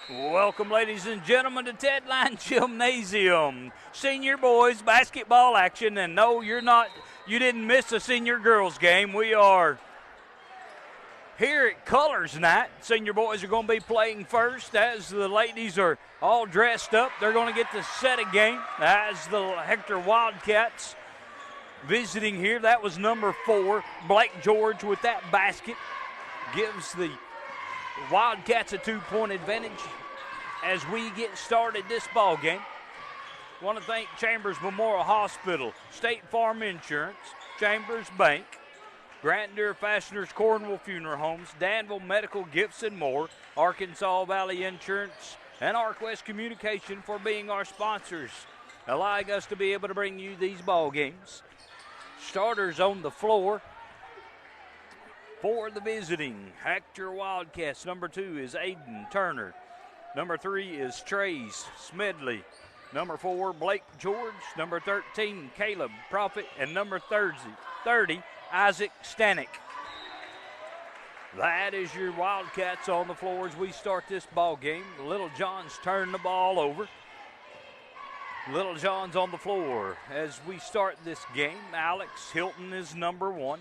Welcome, ladies and gentlemen, to Ted Line Gymnasium. Senior boys basketball action, and no, you didn't miss a senior girls game. We are here at Colors Night. Senior boys are going to be playing first as the ladies are all dressed up. They're going to get to set a game as the Hector Wildcats visiting here. That was number 4, Blake George, with that basket. Gives the Wildcats a 2-point advantage as we get started this ball game. Want to thank Chambers Memorial Hospital, State Farm Insurance, Chambers Bank, Grandeur Fasteners, Cornwall Funeral Homes, Danville Medical Gifts and more, Arkansas Valley Insurance, and ArcWest Communication for being our sponsors, allowing us to be able to bring you these ball games. Starters on the floor for the visiting Hector Wildcats. Number 2 is Aiden Turner. Number 3 is Trace Smedley. Number 4, Blake George. Number 13, Caleb Profit. And number 30, Isaac Stanek. That is your Wildcats on the floor as we start this ball game. The Little Johns turn the ball over. Little Johns on the floor as we start this game. Alex Hilton is number 1.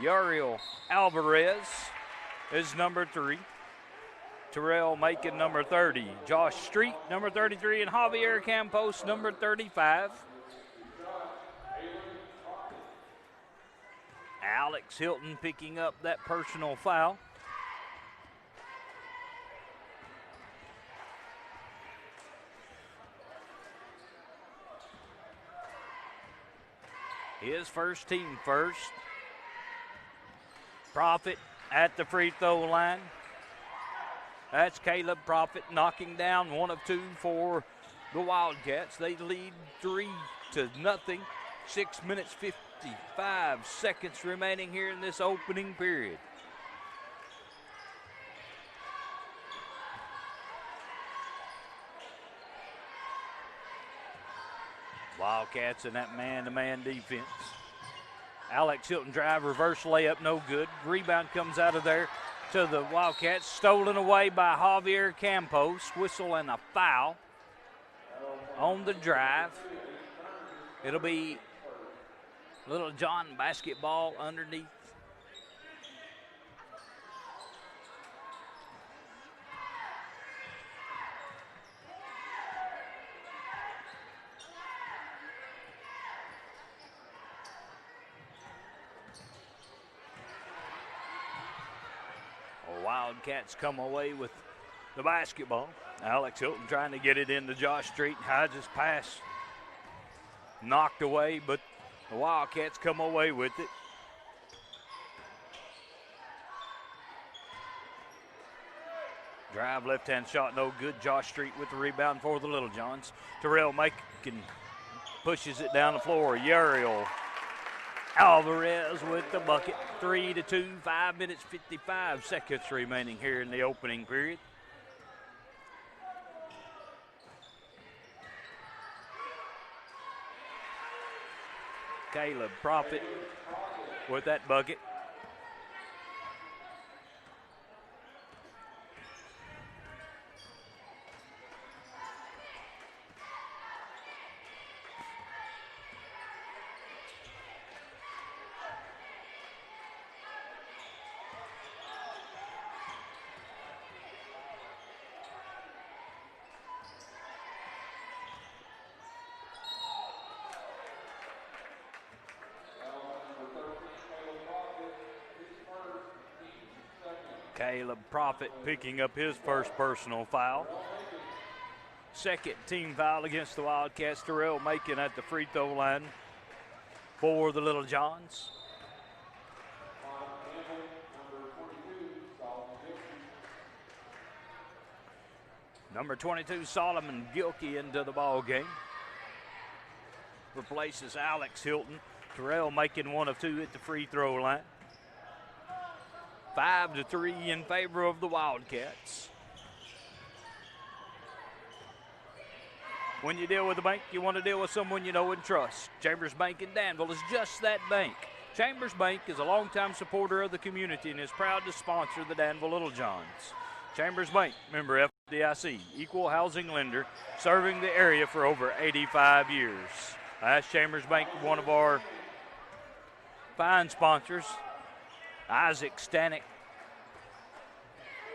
Uriel Alvarez is number 3. Terrell Macon, number 30. Josh Street, number 33. And Javier Campos, number 35. Alex Hilton picking up that personal foul. His first team first. Profit at the free throw line. That's Caleb Profit knocking down 1 of 2 for the Wildcats. They lead 3-0. 6 minutes, 55 seconds remaining here in this opening period. Wildcats in that man-to-man defense. Alex Hilton drive, reverse layup, no good. Rebound comes out of there to the Wildcats. Stolen away by Javier Campos. Whistle and a foul on the drive. It'll be Little John basketball underneath. Wildcats come away with the basketball. Alex Hilton trying to get it into Josh Street. Hodges' pass knocked away, but the Wildcats come away with it. Drive, left-hand shot, no good. Josh Street with the rebound for the Little Johns. Terrell Macon pushes it down the floor. Uriel Alvarez with the bucket. 3-2, 5 minutes, 55 seconds remaining here in the opening period. Caleb Profit with that bucket. Caleb Profit picking up his first personal foul. Second team foul against the Wildcats. Terrell Macon at the free throw line for the Little Johns. Number 22, Solomon Gilkey into the ball game. Replaces Alex Hilton. Terrell Macon 1 of 2 at the free throw line. 5-3 in favor of the Wildcats. When you deal with a bank, you want to deal with someone you know and trust. Chambers Bank in Danville is just that bank. Chambers Bank is a longtime supporter of the community and is proud to sponsor the Danville Little Johns. Chambers Bank, member F. DIC, equal housing lender, serving the area for over 85 years. Last Chambers Bank, one of our fine sponsors. Isaac Stanek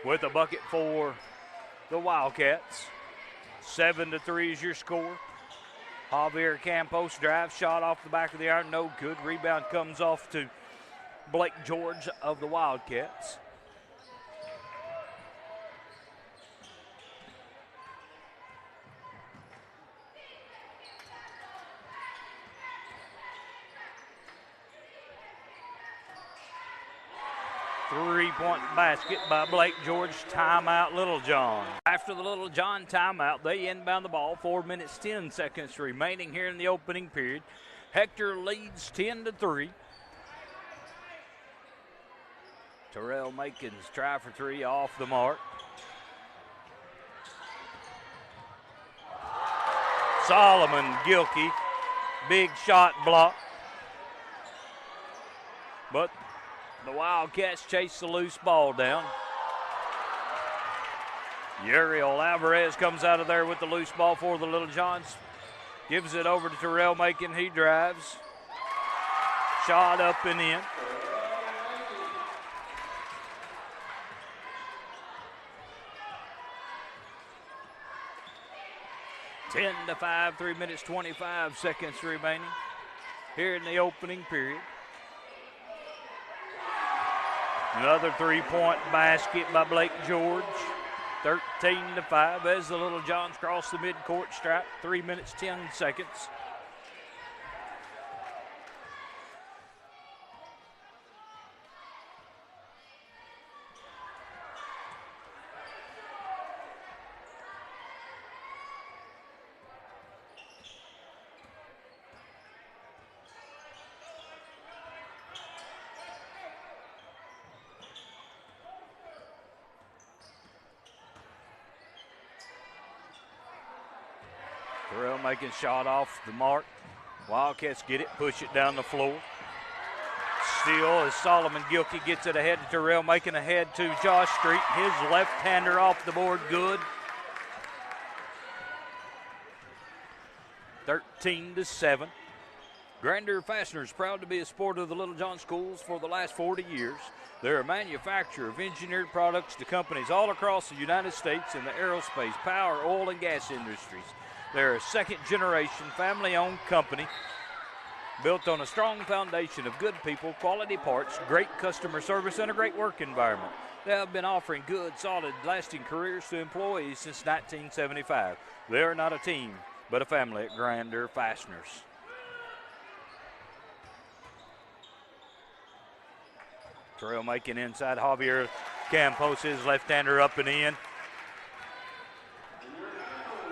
with a bucket for the Wildcats. 7-3 is your score. Javier Campos drive shot off the back of the iron, no good. Rebound comes off to Blake George of the Wildcats. Three-point basket by Blake George. Timeout, Little John. After the Little John timeout, they inbound the ball. 4 minutes, 10 seconds remaining here in the opening period. Hector leads 10-3. Terrell Makins try for three off the mark. Solomon Gilkey, big shot block. But the Wildcats chase the loose ball down. Uriel Alvarez comes out of there with the loose ball for the Little Johns. Gives it over to Terrell Macon. He drives. Shot up and in. Ten to 5, 3 minutes, 25 seconds remaining here in the opening period. Another three-point basket by Blake George. 13-5 as the Little Johns cross the midcourt stripe. 3 minutes, 10 seconds. Terrell making shot off the mark. Wildcats get it, push it down the floor. Steal as Solomon Gilkey gets it ahead to Terrell, making ahead to Josh Street. His left-hander off the board, good. 13-7. Grandeur Fasteners, proud to be a supporter of the Little John schools for the last 40 years. They're a manufacturer of engineered products to companies all across the United States in the aerospace, power, oil, and gas industries. They're a second-generation, family-owned company built on a strong foundation of good people, quality parts, great customer service, and a great work environment. They have been offering good, solid, lasting careers to employees since 1975. They're not a team, but a family at Grandeur Fasteners. Terrell making inside. Javier Campos, his left-hander up and in.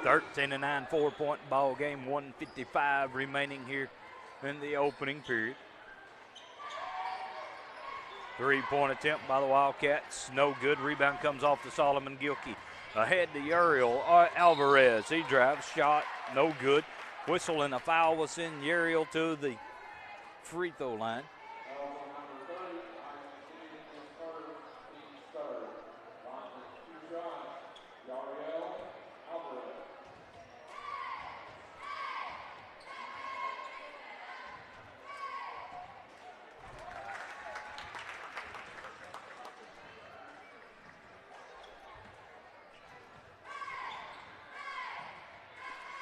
13-9, 4-point ball game. 1:55 remaining here in the opening period. Three-point attempt by the Wildcats. No good. Rebound comes off to Solomon Gilkey. Ahead to Uriel Alvarez. He drives. Shot. No good. Whistle and a foul will send Uriel to the free throw line.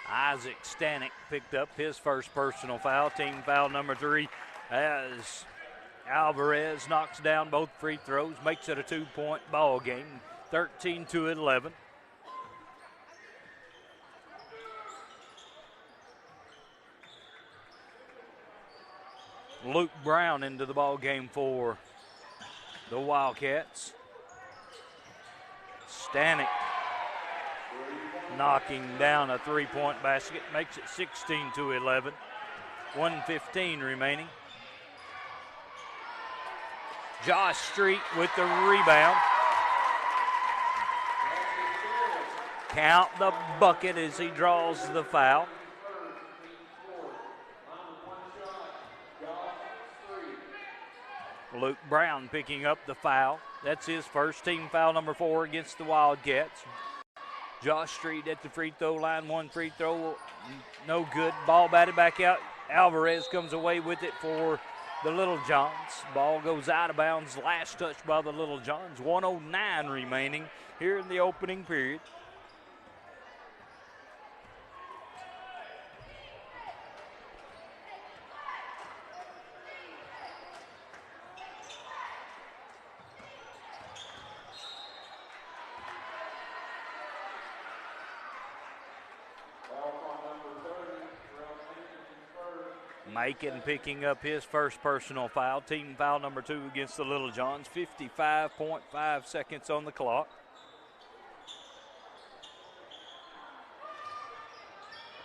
Isaac Stanek picked up his first personal foul, team foul number 3, as Alvarez knocks down both free throws, makes it a 2-point ball game, 13-11. Luke Brown into the ball game for the Wildcats. Stanek knocking down a 3-point basket, makes it 16-11. 1:15 remaining. Josh Street with the rebound. Count the bucket as he draws the foul. Luke Brown picking up the foul. That's his first, team foul number 4 against the Wildcats. Josh Street at the free throw line. One free throw, no good. Ball batted back out. Alvarez comes away with it for the Little Johns. Ball goes out of bounds. Last touch by the Little Johns. 1:09 remaining here in the opening period. Macon picking up his first personal foul. Team foul number 2 against the Little Johns. 55.5 seconds on the clock.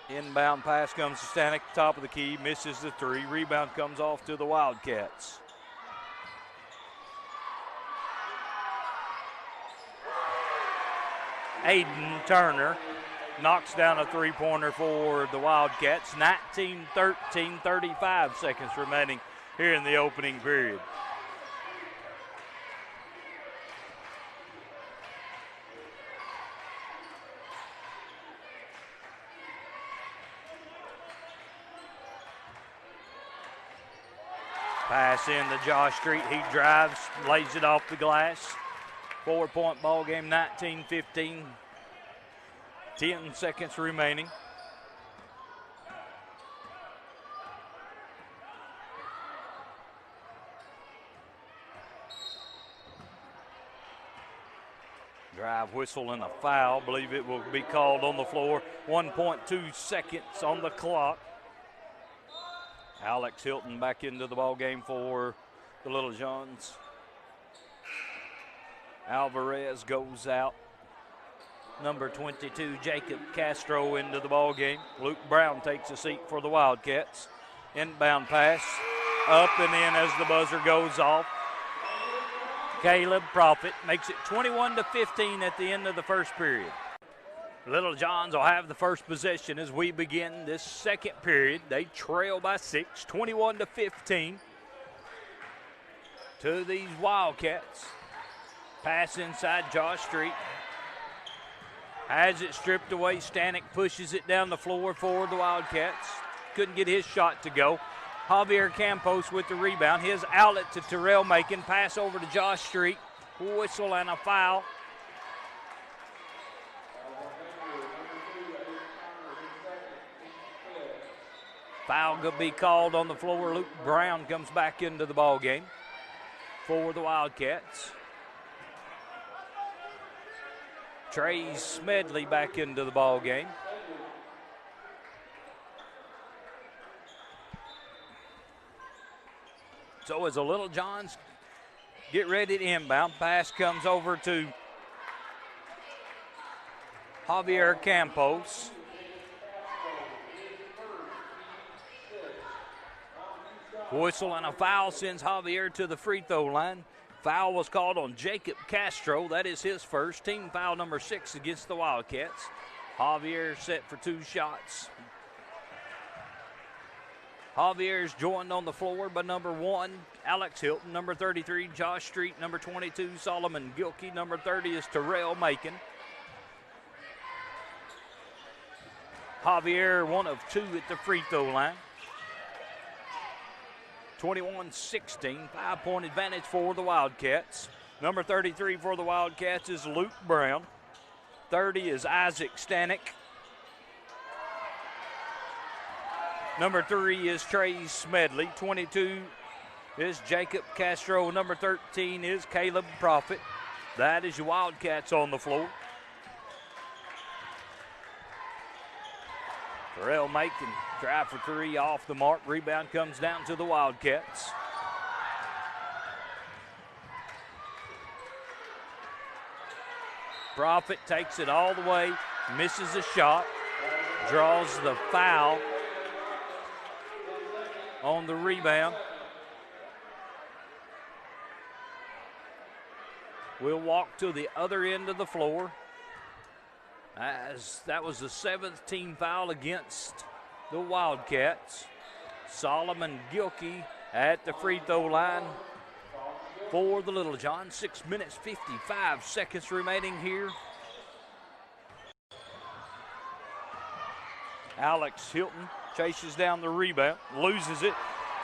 Inbound pass comes to Stanek, top of the key, misses the 3. Rebound comes off to the Wildcats. Aiden Turner knocks down a three-pointer for the Wildcats. 19-13, 35 seconds remaining here in the opening period. Pass in to Josh Street. He drives, lays it off the glass. 4-point ball game, 19-15. 10 seconds remaining. Drive whistle and a foul. Believe it will be called on the floor. 1.2 seconds on the clock. Alex Hilton back into the ball game for the Little Johns. Alvarez goes out. Number 22, Jacob Castro into the ball game. Luke Brown takes a seat for the Wildcats. Inbound pass, up and in as the buzzer goes off. Caleb Profit makes it 21-15 at the end of the first period. Little Johns will have the first possession as we begin this second period. They trail by 6, 21-15 to these Wildcats. Pass inside Josh Street. Has it stripped away. Stanek pushes it down the floor for the Wildcats. Couldn't get his shot to go. Javier Campos with the rebound. His outlet to Terrell Macon. Pass over to Josh Street. Whistle and a foul. Foul could be called on the floor. Luke Brown comes back into the ball game for the Wildcats. Trey Smedley back into the ball game. So as the Little Johns get ready to inbound, pass comes over to Javier Campos. Whistle and a foul sends Javier to the free throw line. Foul was called on Jacob Castro. That is his first. Team foul number 6 against the Wildcats. Javier set for 2 shots. Javier is joined on the floor by number 1, Alex Hilton. Number 33, Josh Street. Number 22, Solomon Gilkey. Number 30 is Terrell Macon. Javier, 1 of 2 at the free throw line. 21-16, 5-point advantage for the Wildcats. Number 33 for the Wildcats is Luke Brown. 30 is Isaac Stanek. Number 3 is Trey Smedley. 22 is Jacob Castro. Number 13 is Caleb Profit. That is your Wildcats on the floor. Terrell Macon drive for 3 off the mark. Rebound comes down to the Wildcats. Profit takes it all the way, misses a shot, draws the foul on the rebound. We'll walk to the other end of the floor, as that was the 7th team foul against the Wildcats. Solomon Gilkey at the free throw line for the Little John. 6 minutes, 55 seconds remaining here Alex Hilton chases down the rebound, loses it.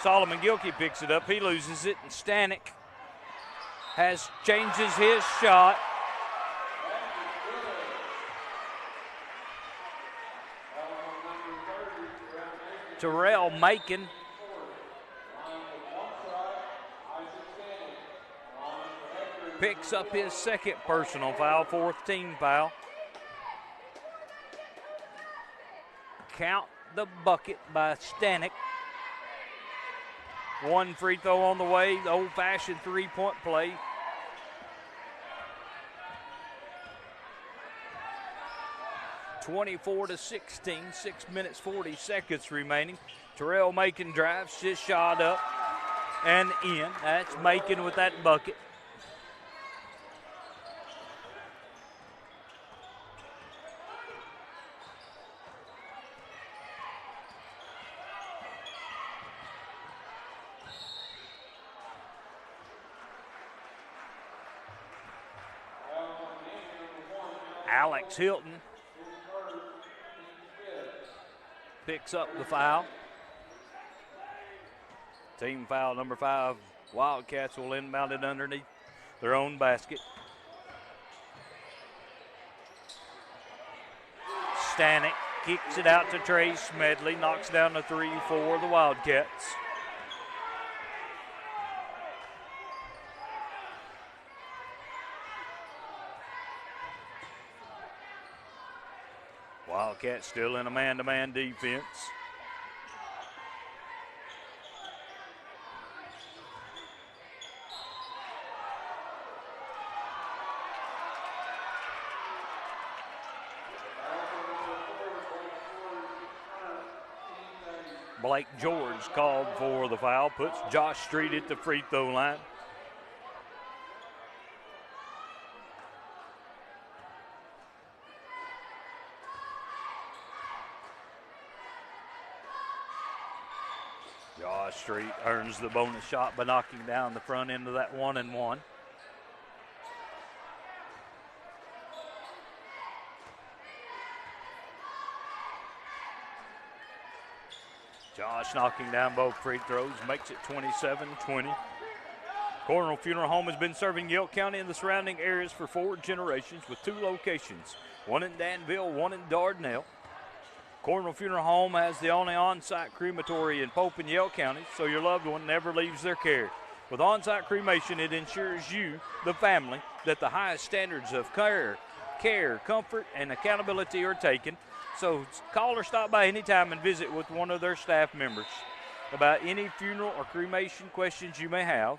Solomon Gilkey picks it up. He loses it, and Stanek changes his shot. Terrell Macon picks up his second personal foul, fourth team foul. Count the bucket by Stanek. One free throw on the way, the old-fashioned three-point play. (24-16), 6 minutes, 40 seconds remaining. Terrell Macon drives, his shot up and in. That's Macon with that bucket. Alex Hilton picks up the foul. Team foul number 5. Wildcats will inbound it underneath their own basket. Stanek kicks it out to Trey Smedley, knocks down the 3 for the Wildcats. Wildcats still in a man-to-man defense. Blake George called for the foul, puts Josh Street at the free throw line. Josh Street earns the bonus shot by knocking down the front end of that 1-and-1. Josh knocking down both free throws, makes it 27-20. Cornwall Funeral Home has been serving Yelk County and the surrounding areas for 4 generations with 2 locations, one in Danville, one in Dardanelle. Cornwall Funeral Home has the only on-site crematory in Pope and Yelk counties, so your loved one never leaves their care. With on-site cremation, it ensures you, the family, that the highest standards of care, comfort, and accountability are taken. So call or stop by anytime and visit with one of their staff members about any funeral or cremation questions you may have,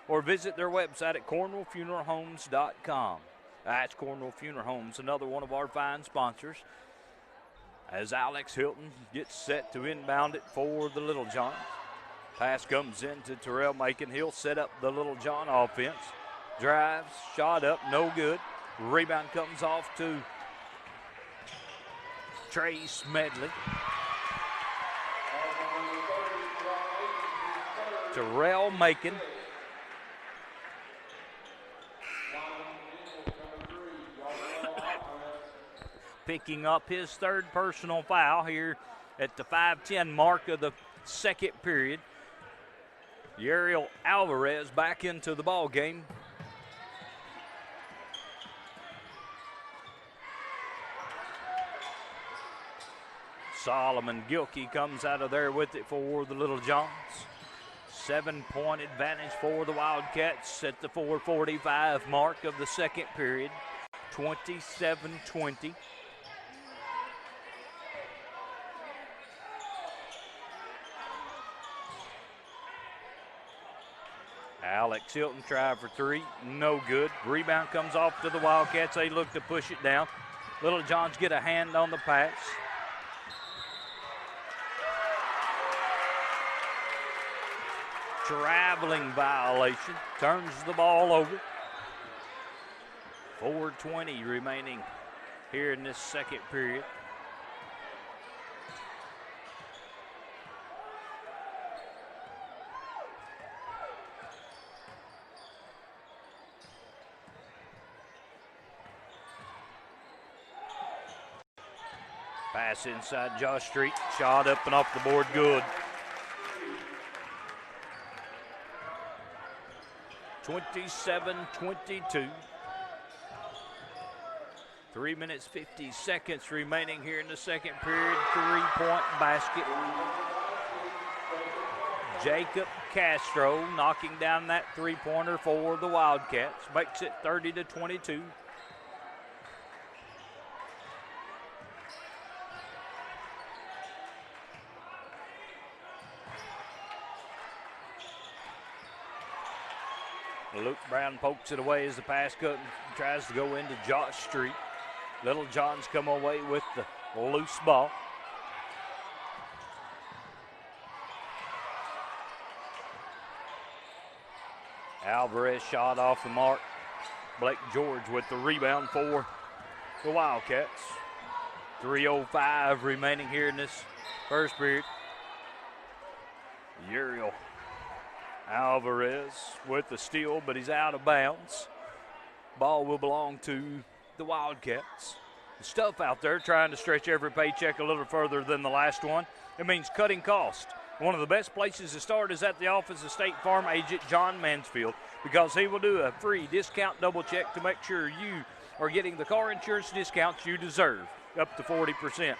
or visit their website at cornwallfuneralhomes.com. That's Cornwall Funeral Homes, another one of our fine sponsors. As Alex Hilton gets set to inbound it for the Little John. Pass comes into Terrell Macon. He'll set up the Little John offense. Drives, shot up, no good. Rebound comes off to Trey Smedley. Terrell Macon. Picking up his third personal foul here at the 5:10 mark of the second period. Yariel Alvarez back into the ball game. Solomon Gilkey comes out of there with it for the Little Johns. 7-point advantage for the Wildcats at the 4:45 mark of the second period. 27-20. Alex Hilton tried for 3, no good. Rebound comes off to the Wildcats. They look to push it down. Little Johns get a hand on the pass. Traveling violation, turns the ball over. 4:20 remaining here in this second period. Pass inside Josh Street. Shot up and off the board. Good. 27-22. 3 minutes, 50 seconds remaining here in the second period. 3-point basket. Jacob Castro knocking down that three-pointer for the Wildcats. Makes it 30-22. Luke Brown pokes it away as the pass cut and tries to go into Josh Street. Little John's come away with the loose ball. Alvarez shot off the mark. Blake George with the rebound for the Wildcats. 3:05 remaining here in this first period. Uriel Alvarez with the steal, but he's out of bounds. Ball will belong to the Wildcats. The stuff out there trying to stretch every paycheck a little further than the last one. It means cutting cost. One of the best places to start is at the office of State Farm agent John Mansfield, because he will do a free discount double check to make sure you are getting the car insurance discounts you deserve, up to 40%.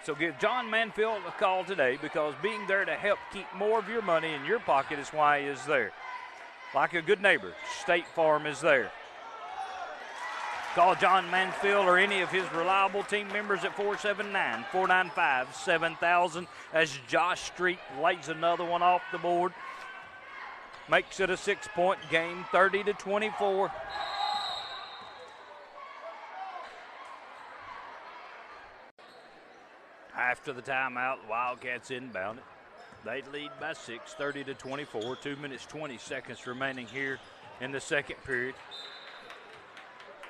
So give John Mansfield a call today, because being there to help keep more of your money in your pocket is why he is there. Like a good neighbor, State Farm is there. Call John Mansfield or any of his reliable team members at 479-495-7000 as Josh Street lays another one off the board. Makes it a 6-point game, 30-24. After the timeout, the Wildcats inbound it. They lead by 6, 30-24. 2 minutes, 20 seconds remaining here in the second period.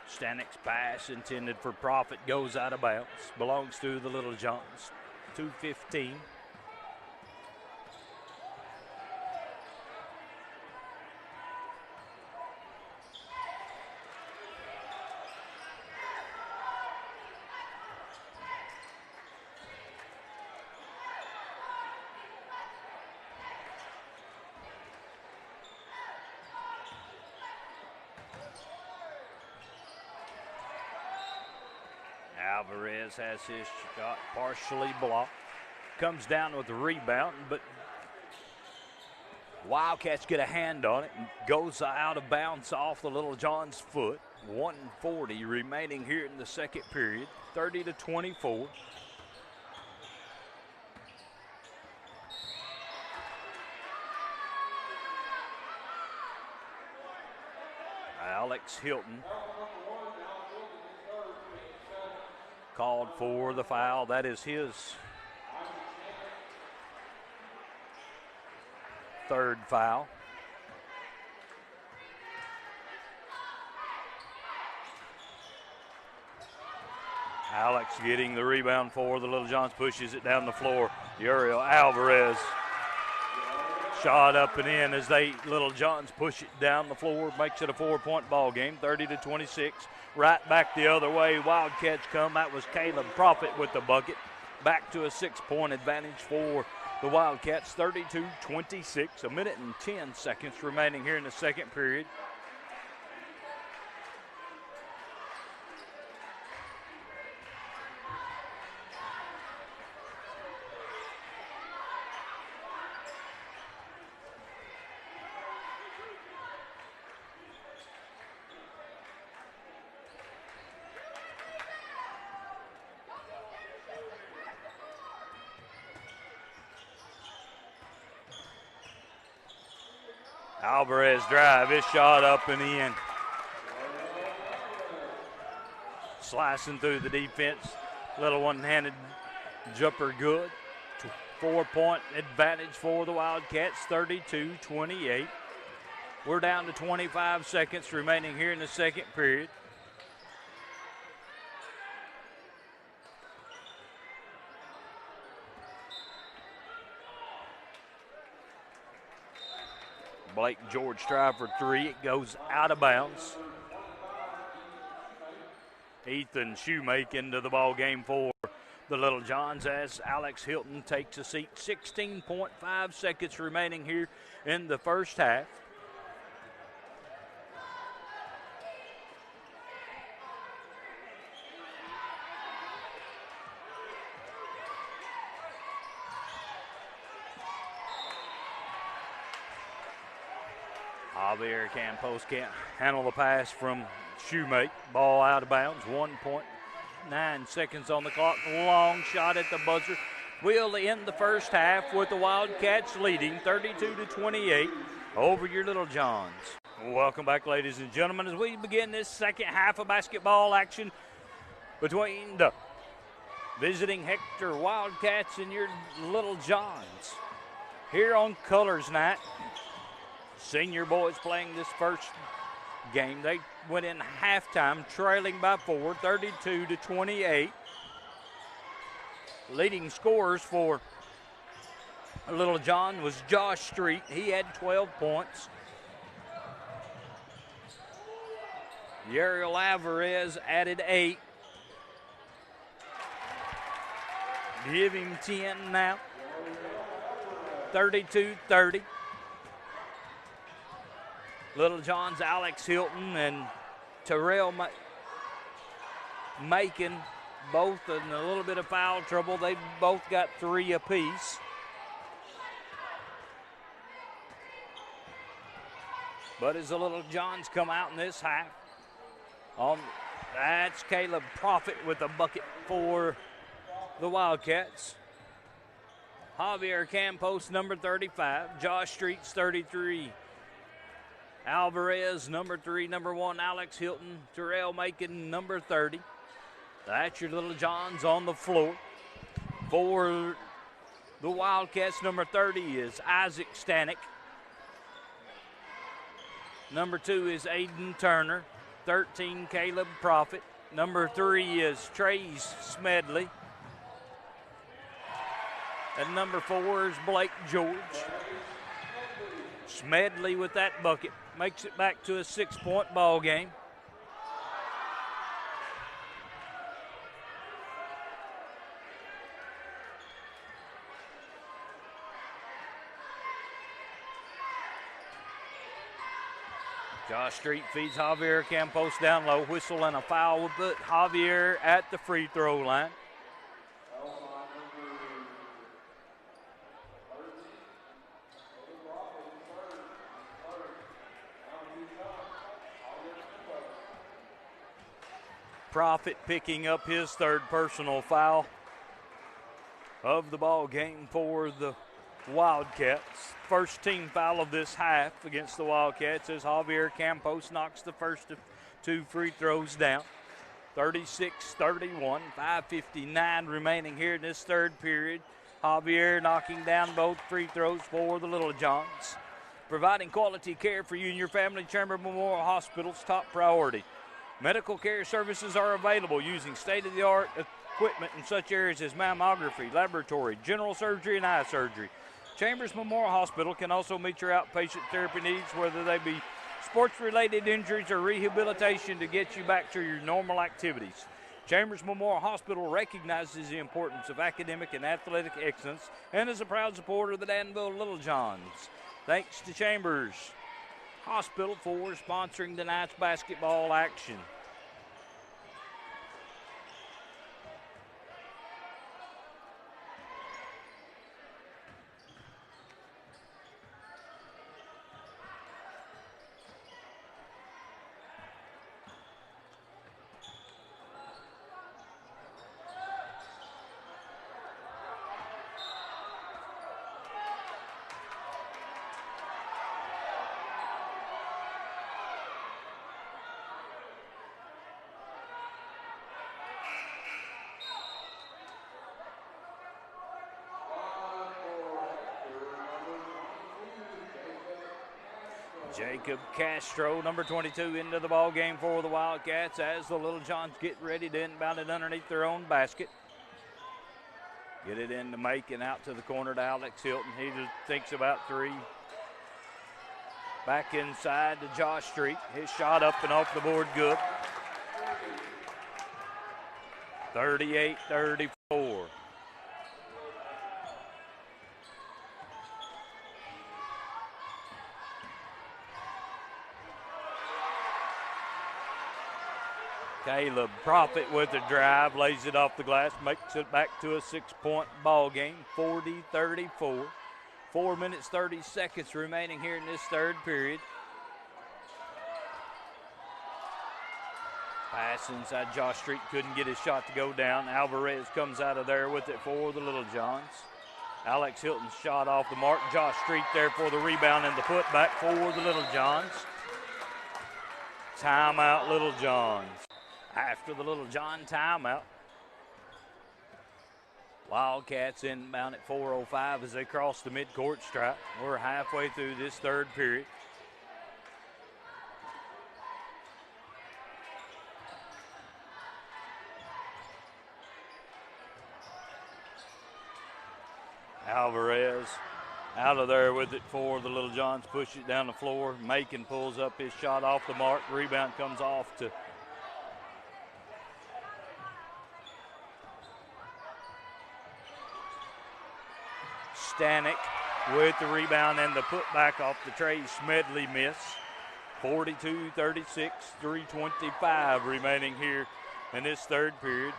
Stanek's pass intended for profit goes out of bounds. Belongs to the Little Johns. 2:15. Alvarez has his shot partially blocked. Comes down with the rebound, but Wildcats get a hand on it and goes out of bounds off the Little John's foot. 1:40 remaining here in the second period, 30-24. Alex Hilton called for the foul. That is his third foul. Alex getting the rebound for the Little Johns, pushes it down the floor. Uriel Alvarez shot up and in as Little Johns push it down the floor, makes it a 4-point ball game, 30-26. Right back the other way, Wildcats come. That was Caleb Profit with the bucket. Back to a 6-point advantage for the Wildcats, 32-26. 1 minute and 10 seconds remaining here in the second period. Alvarez drive, his shot up and in. Slicing through the defense. Little one-handed jumper good. 4-point advantage for the Wildcats, 32-28. We're down to 25 seconds remaining here in the second period. Blake George tried for three. It goes out of bounds. Ethan Shoemake into the ball game for the Little Johns as Alex Hilton takes a seat. 16.5 seconds remaining here in the first half. Javier Campos can't handle the pass from Shoemate. Ball out of bounds. 1.9 seconds on the clock. Long shot at the buzzer. We'll end the first half with the Wildcats leading 32-28 over your Little Johns. Welcome back, ladies and gentlemen, as we begin this second half of basketball action between the visiting Hector Wildcats and your Little Johns. Here on Colors Night, senior boys playing this first game. They went in halftime trailing by 4, 32-28. Leading scorers for Little John was Josh Street. He had 12 points. Yariel Alvarez added 8. Give him 10 now. 32-30. Little John's Alex Hilton and Terrell Macon both in a little bit of foul trouble. They both got 3 apiece. But as the Little Johns come out in this half, that's Caleb Profit with a bucket for the Wildcats. Javier Campos, number 35. Josh Streets, 33. Alvarez, number 3. Number 1, Alex Hilton. Terrell Macon, number 30. That's your Little Johns on the floor. For the Wildcats, number 30 is Isaac Stanek. Number 2 is Aiden Turner. 13, Caleb Profit. Number 3 is Trace Smedley. And number 4 is Blake George. Smedley with that bucket makes it back to a 6-point ball game. Josh Street feeds Javier Campos down low. Whistle and a foul will put Javier at the free throw line. Profit picking up his 3rd personal foul of the ball game for the Wildcats. First team foul of this half against the Wildcats as Javier Campos knocks the first of 2 free throws down. 36-31, 5:59 remaining here in this 3rd period. Javier knocking down both free throws for the Little Johns. Providing quality care for you and your family, Chambers Memorial Hospital's top priority. Medical care services are available using state-of-the-art equipment in such areas as mammography, laboratory, general surgery, and eye surgery. Chambers Memorial Hospital can also meet your outpatient therapy needs, whether they be sports-related injuries or rehabilitation to get you back to your normal activities. Chambers Memorial Hospital recognizes the importance of academic and athletic excellence and is a proud supporter of the Danville Little Johns. Thanks to Chambers Hospital for sponsoring tonight's basketball action. Jacob Castro, number 22, into the ball game for the Wildcats as the Little Johns get ready to inbound it underneath their own basket. Get it into Macon, out to the corner to Alex Hilton. He just thinks about 3. Back inside to Josh Street. His shot up and off the board, good. 38-34. Caleb Profit with a drive, lays it off the glass, makes it back to a 6-point ball game, 40-34. 4 minutes, 30 seconds remaining here in this third period. Pass inside Josh Street, couldn't get his shot to go down. Alvarez comes out of there with it for the Little Johns. Alex Hilton's shot off the mark. Josh Street there for the rebound and the putback for the Little Johns. Timeout, Little Johns. After the Little John timeout, Wildcats inbound at 4:05 as they cross the midcourt stripe. We're halfway through this third period. Alvarez out of there with it for the Little Johns, push it down the floor. Macon pulls up his shot off the mark. Rebound comes off to Stanek with the rebound and the putback off the Trey Smedley miss. 42-36, 3:25 remaining here in this third period.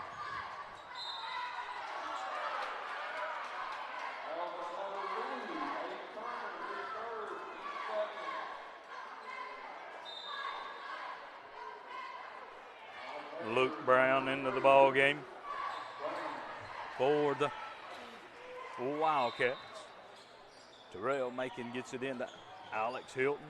Luke Brown into the ball game for the Wildcats. Terrell Macon gets it into Alex Hilton.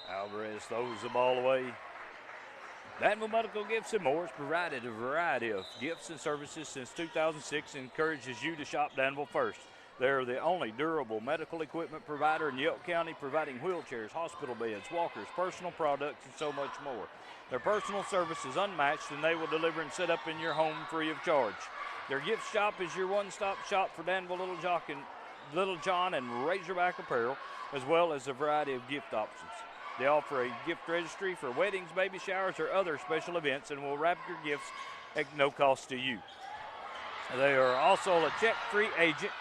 Alvarez throws the ball away. Danville Medical Gifts and More has provided a variety of gifts and services since 2006 and encourages you to shop Danville first. They're the only durable medical equipment provider in Yelp County, providing wheelchairs, hospital beds, walkers, personal products, and so much more. Their personal service is unmatched, and they will deliver and set up in your home free of charge. Their gift shop is your one-stop shop for Danville, Little John, and Razorback apparel, as well as a variety of gift options. They offer a gift registry for weddings, baby showers, or other special events, and will wrap your gifts at no cost to you. They are also a check-free agent,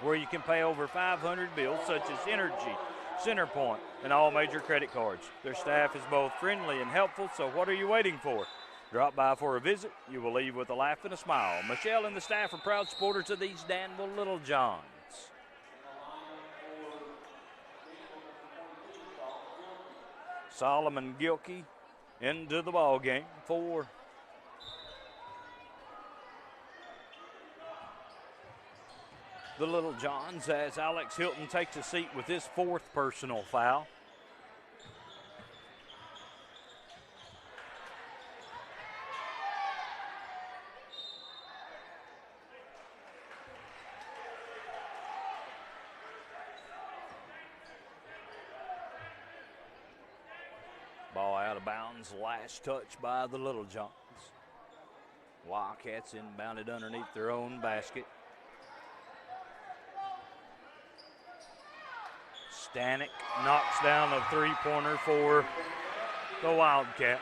where you can pay over 500 bills such as Energy, Centerpoint, and all major credit cards. Their staff is both friendly and helpful, so what are you waiting for? Drop by for a visit. You will leave with a laugh and a smile. Michelle and the staff are proud supporters of these Danville Little Johns. Solomon Gilkey into the ball game for the Little Johns as Alex Hilton takes a seat with his fourth personal foul. Ball out of bounds, last touch by the Little Johns. Wildcats inbounded underneath their own basket. Stanek knocks down a three-pointer for the Wildcats.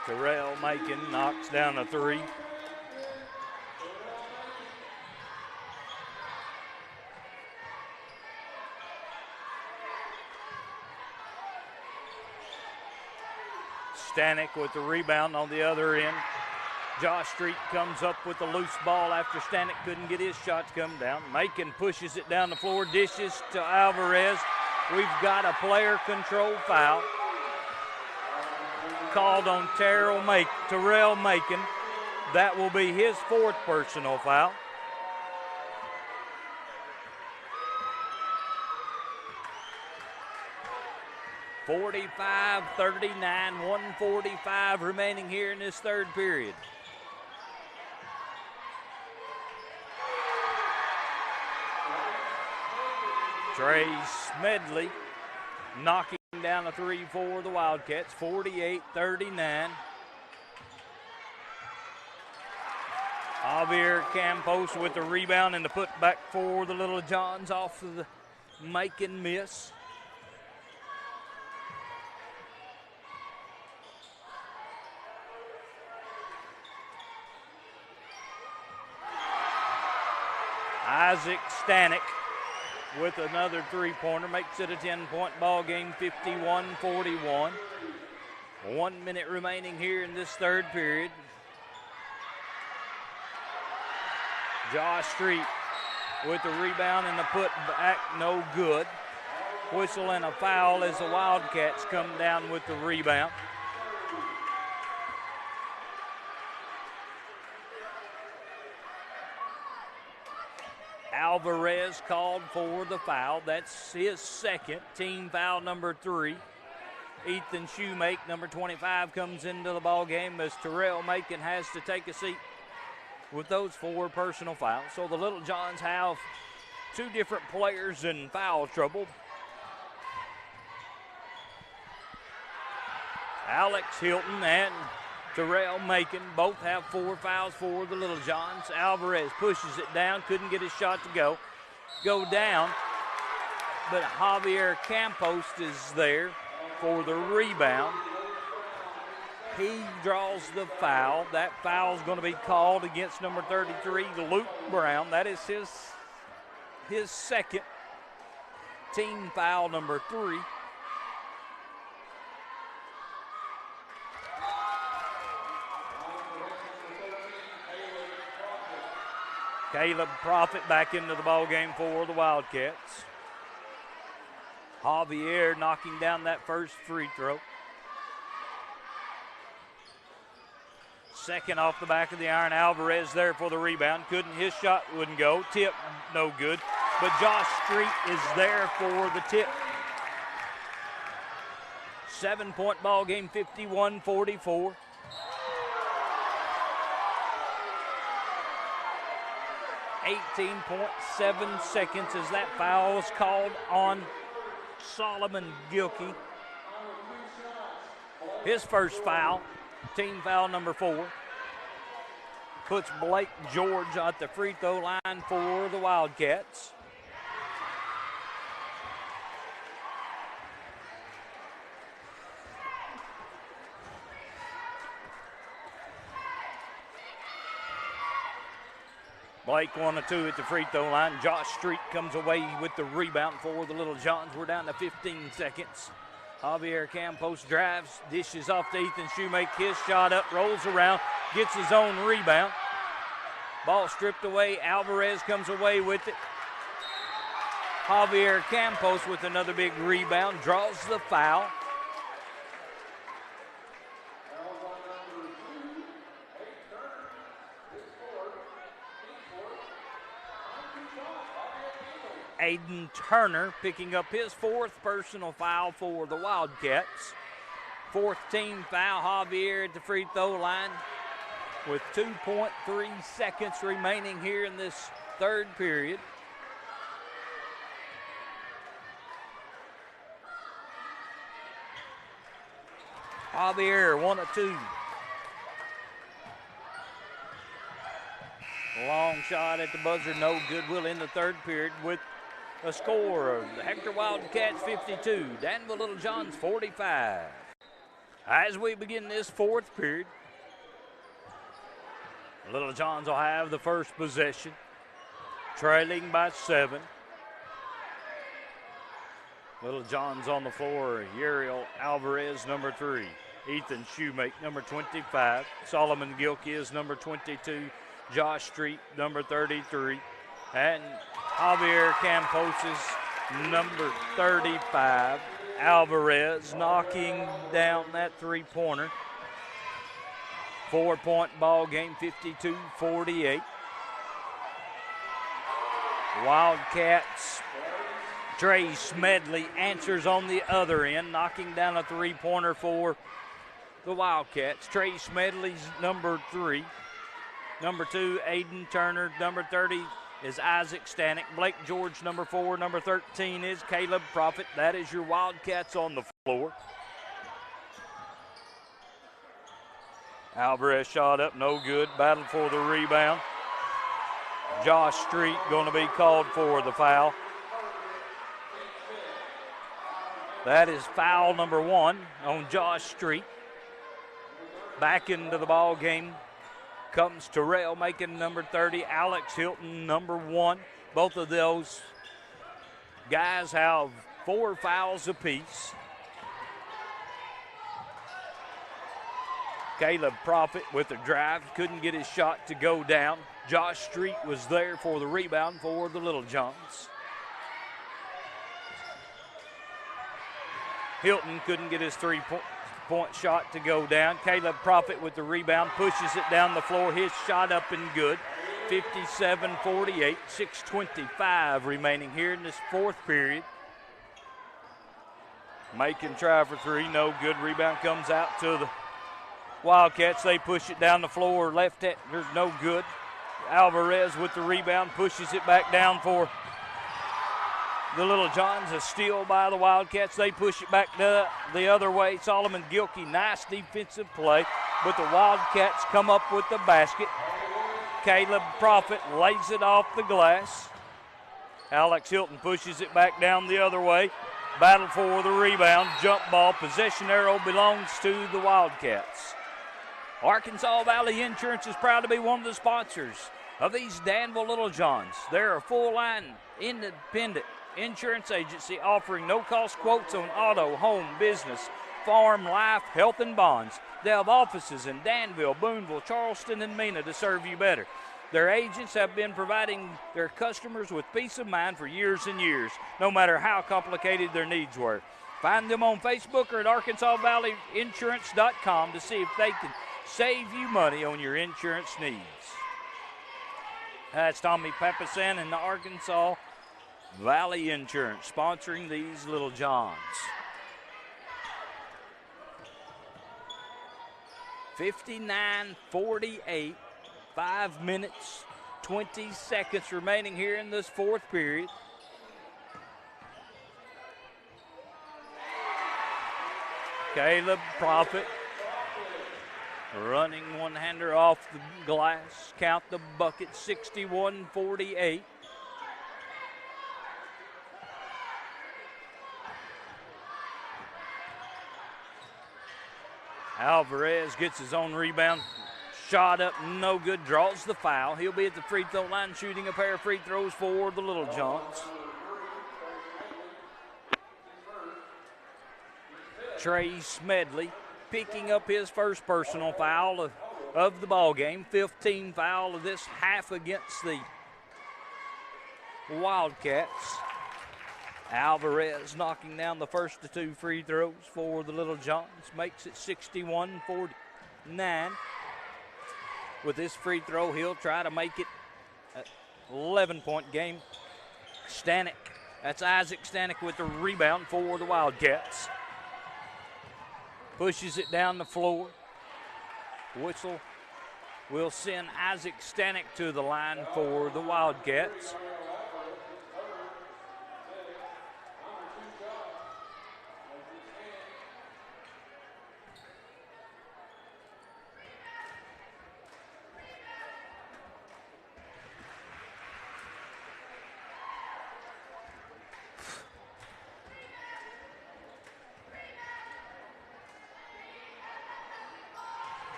Terrell Macon knocks down a three. Stanek with the rebound on the other end. Josh Street comes up with the loose ball after Stanek couldn't get his shot to come down. Macon pushes it down the floor, dishes to Alvarez. We've got a player control foul called on Terrell Macon. That will be his fourth personal foul. (45-39), 1:45 remaining here in this third period. Trey Smedley knocking down a three for the Wildcats, 48-39. Javier Campos with the rebound and the putback for the Little Johns off of the make and miss. Isaac Stanek with another three-pointer makes it a 10-point ball game, 51-41. 1 minute remaining here in this third period. Josh Street with the rebound and the putback, no good. Whistle and a foul as the Wildcats come down with the rebound. Alvarez called for the foul. That's his second, team foul number 3. Ethan Shoemake, number 25, comes into the ball game as Terrell Macon has to take a seat with those 4 personal fouls. So the Little Johns have 2 different players in foul trouble. Alex Hilton and Terrell Macon both have 4 fouls for the Little Johns. Alvarez pushes it down, couldn't get his shot to go down, but Javier Campos is there for the rebound. He draws the foul. That foul is going to be called against number 33, Luke Brown. That is his second, team foul number 3. Caleb Profit back into the ball game for the Wildcats. Javier knocking down that first free throw. Second off the back of the iron. Alvarez there for the rebound. His shot wouldn't go. Tip, no good. But Josh Street is there for the tip. 7-point ball game, 51-44. .7 seconds as that foul was called on Solomon Gilkey. His first foul, team foul number 4. Puts Blake George at the free throw line for the Wildcats. Blake 1 of 2 at the free throw line. Josh Street comes away with the rebound for the Little Johns. We're down to 15 seconds. Javier Campos drives, dishes off to Ethan Shoemake. His shot up, rolls around, gets his own rebound. Ball stripped away. Alvarez comes away with it. Javier Campos with another big rebound, draws the foul. Aiden Turner picking up his 4th personal foul for the Wildcats. 4th team foul. Javier at the free throw line with 2.3 seconds remaining here in this third period. Javier 1 of 2. Long shot at the buzzer, no good. We'll end the third period with a score of the Hector Wildcats 52, Danville Little Johns 45. As we begin this fourth period, Little Johns will have the first possession, trailing by 7. Little Johns on the floor, Uriel Alvarez, number 3. Ethan Shoemake, number 25. Solomon Gilkey is number 22. Josh Street, number 33. And Javier Campos is number 35. Alvarez knocking down that three-pointer. 4-point ball game, 52-48. Wildcats, Trey Smedley answers on the other end, knocking down a three-pointer for the Wildcats. Trey Smedley's number 3. Number 2, Aiden Turner. Number 30 is Isaac Stanek. Blake George, number 4. Number 13 is Caleb Profit. That is your Wildcats on the floor. Alvarez shot up, no good. Battle for the rebound. Josh Street going to be called for the foul. That is foul number 1 on Josh Street. Back into the ball game comes Terrell, making number 30. Alex Hilton, number 1. Both of those guys have 4 fouls apiece. Caleb Profit with the drive, couldn't get his shot to go down. Josh Street was there for the rebound for the Little Johns. Hilton couldn't get his three-point shot to go down. Caleb Profit with the rebound, pushes it down the floor. His shot up and good. 57-48, 6:25 remaining here in this fourth period. Making try for 3, no good. Rebound comes out to the Wildcats. They push it down the floor. Left hand, there's no good. Alvarez with the rebound, pushes it back down for the Little Johns. A steal by the Wildcats. They push it back the other way. Solomon Gilkey, nice defensive play, but the Wildcats come up with the basket. Caleb Profit lays it off the glass. Alex Hilton pushes it back down the other way. Battle for the rebound. Jump ball. Possession arrow belongs to the Wildcats. Arkansas Valley Insurance is proud to be one of the sponsors of these Danville Little Johns. They're a full-line independent insurance agency offering no-cost quotes on auto, home, business, farm, life, health, and bonds. They have offices in Danville, Boonville, Charleston, and Mena to serve you better. Their agents have been providing their customers with peace of mind for years and years, no matter how complicated their needs were. Find them on Facebook or at ArkansasValleyInsurance.com to see if they can save you money on your insurance needs. That's Tommy Papasan and the Arkansas Valley Insurance sponsoring these Little Johns. 59-48, 5 minutes, 20 seconds remaining here in this fourth period. Caleb Profit running one-hander off the glass. Count the bucket, 61-48. Alvarez gets his own rebound. Shot up, no good, draws the foul. He'll be at the free throw line shooting a pair of free throws for the Little Johns. Trey Smedley picking up his first personal foul of the ball game. 15 foul of this half against the Wildcats. Alvarez knocking down the first of 2 free throws for the Little Johns. Makes it 61-49. With this free throw, he'll try to make it an 11-point game. Stanek, that's Isaac Stanek with the rebound for the Wildcats. Pushes it down the floor. Whistle will send Isaac Stanek to the line for the Wildcats.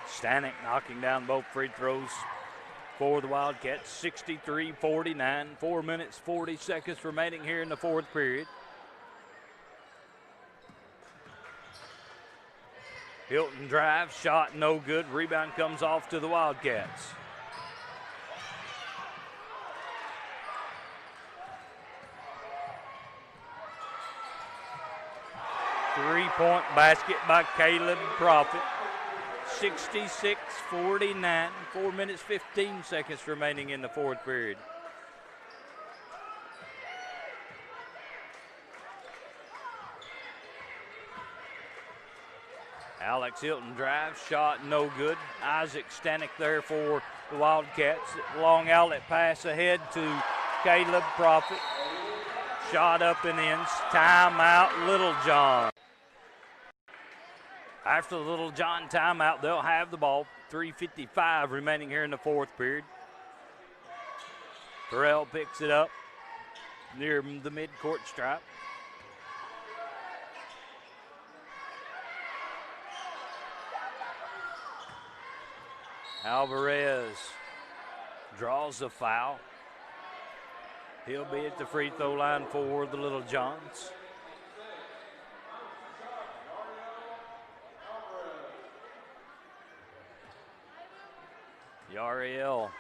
Stanek knocking down both free throws for the Wildcats. 63-49, 4 minutes, 40 seconds remaining here in the fourth period. Hilton drives, shot no good. Rebound comes off to the Wildcats. Three-point basket by Caleb Profit. 66-49, 4 minutes, 15 seconds remaining in the fourth period. Alex Hilton drives, shot no good. Isaac Stanek there for the Wildcats. Long outlet pass ahead to Caleb Profit. Shot up and in. Timeout, Little John. After the Little John timeout, they'll have the ball. 3:55 remaining here in the fourth period. Terrell picks it up near the midcourt stripe. Alvarez draws a foul. He'll be at the free throw line for the Little Johns. Yariel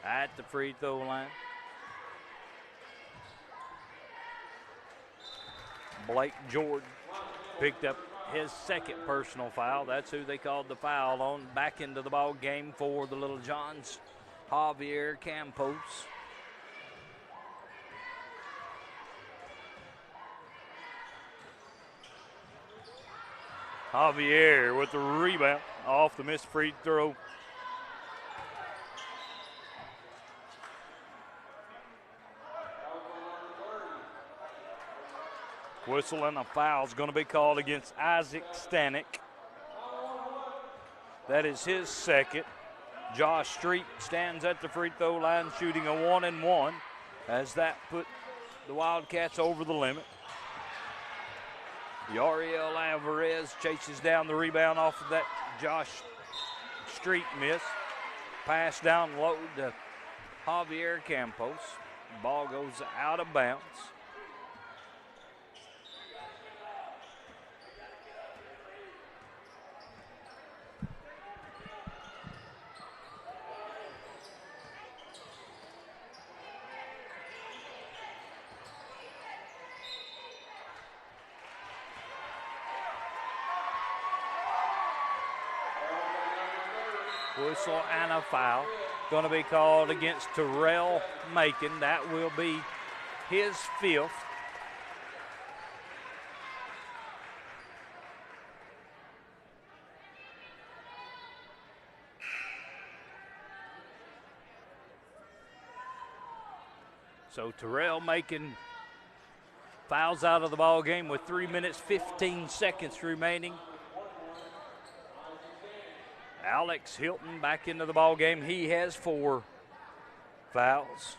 at the free throw line. Blake Jordan picked up his second personal foul. That's who they called the foul on. Back into the ball game for the Little Johns, Javier Campos. Javier with the rebound off the missed free throw. Whistle and a foul is going to be called against Isaac Stanek. That is his second. Josh Street stands at the free throw line shooting a 1-and-1 as that put the Wildcats over the limit. Yariel Alvarez chases down the rebound off of that Josh Street miss. Pass down low to Javier Campos. Ball goes out of bounds. Whistle and a foul. Going to be called against Terrell Macon. That will be his fifth. So Terrell Macon fouls out of the ball game with 3 minutes, 15 seconds remaining. Alex Hilton back into the ball game. He has 4 fouls.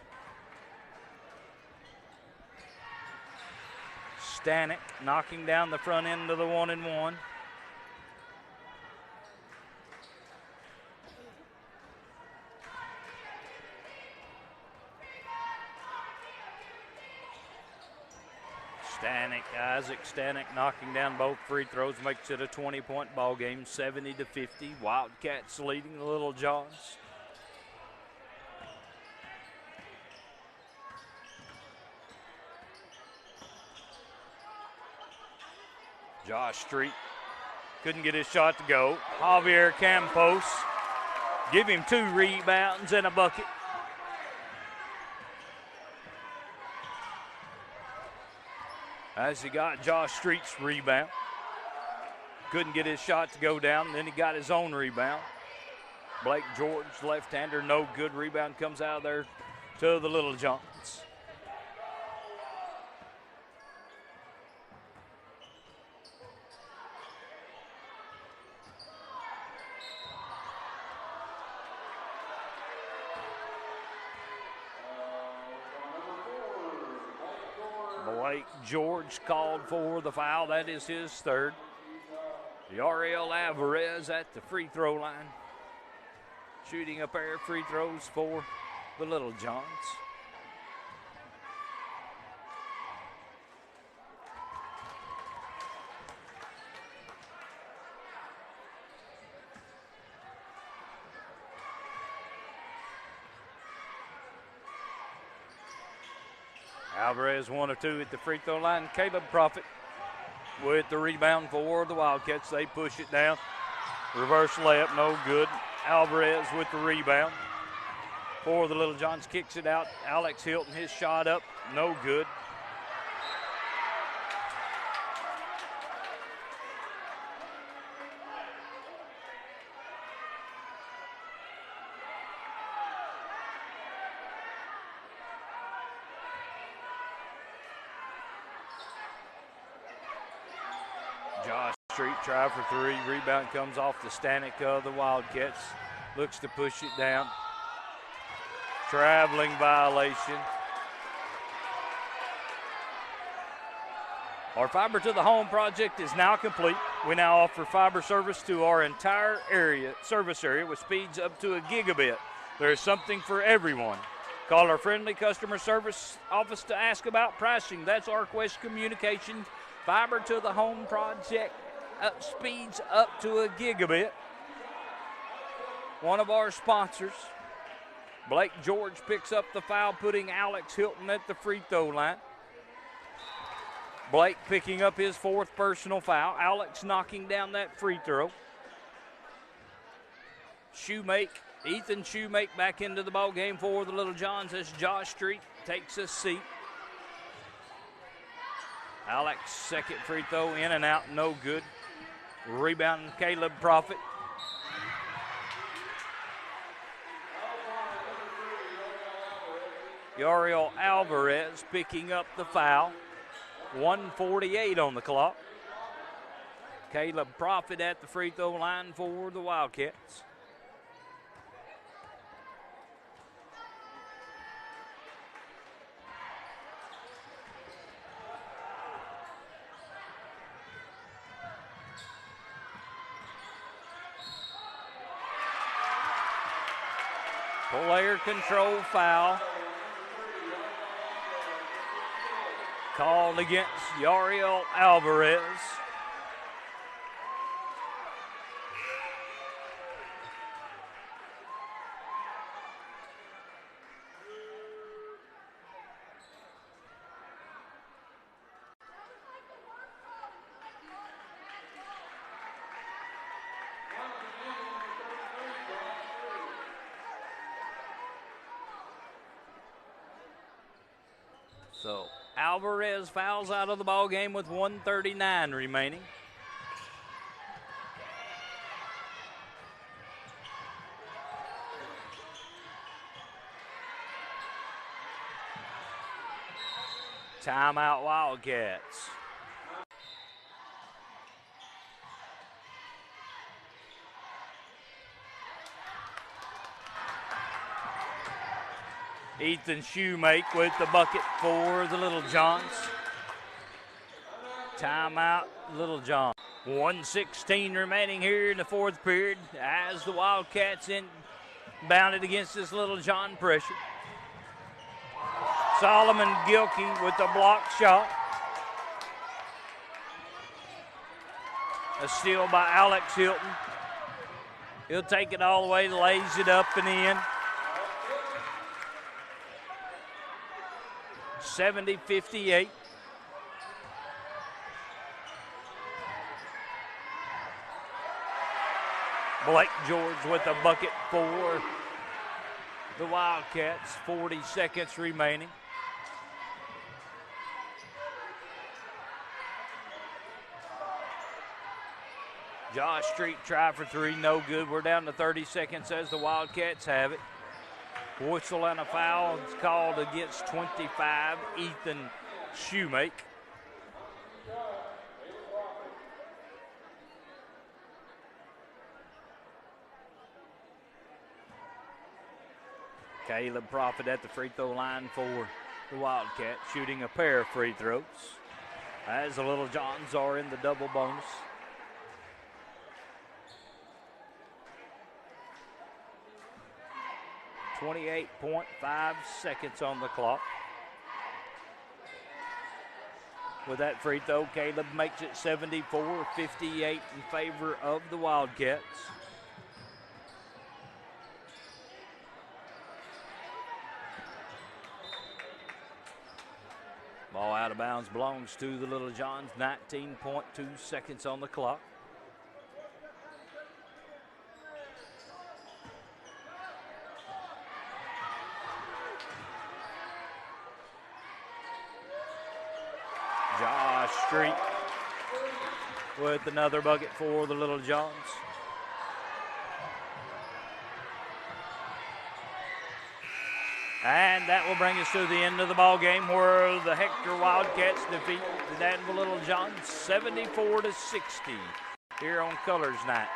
Stanek knocking down the front end of the 1-and-1. Isaac Stanek knocking down both free throws, makes it a 20-point ball game, 70-50. Wildcats leading the Little Johns. Josh Street couldn't get his shot to go. Javier Campos give him 2 rebounds and a bucket. As he got Josh Street's rebound. Couldn't get his shot to go down, then he got his own rebound. Blake George, left-hander, no good. Rebound comes out of there to the Little Johns. Blake George called for the foul. That is his third. Yariel Alvarez at the free throw line, shooting a pair of free throws for the Little Johns. Alvarez 1 of 2 at the free throw line. Caleb Prophet with the rebound for the Wildcats. They push it down. Reverse layup, no good. Alvarez with the rebound for the Little Johns. Kicks it out. Alex Hilton, his shot up, no good. Josh Street try for 3. Rebound comes off the Stanek of the Wildcats. Looks to push it down. Traveling violation. Our Fiber to the Home project is now complete. We now offer fiber service to our entire service area with speeds up to 1 gigabit. There is something for everyone. Call our friendly customer service office to ask about pricing. That's ArcWest Communications Fiber to the Home project. Speeds up to 1 gigabit. One of our sponsors. Blake George picks up the foul, putting Alex Hilton at the free throw line. Blake picking up his 4th personal foul. Alex knocking down that free throw. Ethan Shoemake back into the ball game for the Little Johns as Josh Street takes a seat. Alex, 2nd free throw, in and out, no good. Rebound, Caleb Profit. Yariel Alvarez picking up the foul. 1:48 on the clock. Caleb Profit at the free throw line for the Wildcats. Player control foul. Called against Yariel Alvarez. So Alvarez fouls out of the ball game with 1:39 remaining. Timeout Wildcats. Ethan Shoemake with the bucket for the Little Johns. Timeout, Little John. 1:16 remaining here in the 4th period as the Wildcats bounded against this Little John pressure. Solomon Gilkey with the block shot. A steal by Alex Hilton. He'll take it all the way, lays it up and in. 70-58. Blake George with a bucket for the Wildcats. 40 seconds remaining. Josh Street tried for 3, no good. We're down to 30 seconds as the Wildcats have it. Whistle and a foul is called against 25, Ethan Shoemake. Caleb Profit at the free throw line for the Wildcats, shooting a pair of free throws as the Little Johns are in the double bonus. .5 seconds on the clock. With that free throw, Caleb makes it 74-58 in favor of the Wildcats. Ball out of bounds belongs to the Little Johns. 19.2 seconds on the clock. Josh Street with another bucket for the Little Johns. And that will bring us to the end of the ball game, where the Hector Wildcats defeat the Danville Little Johns 74-60 here on Colors Night.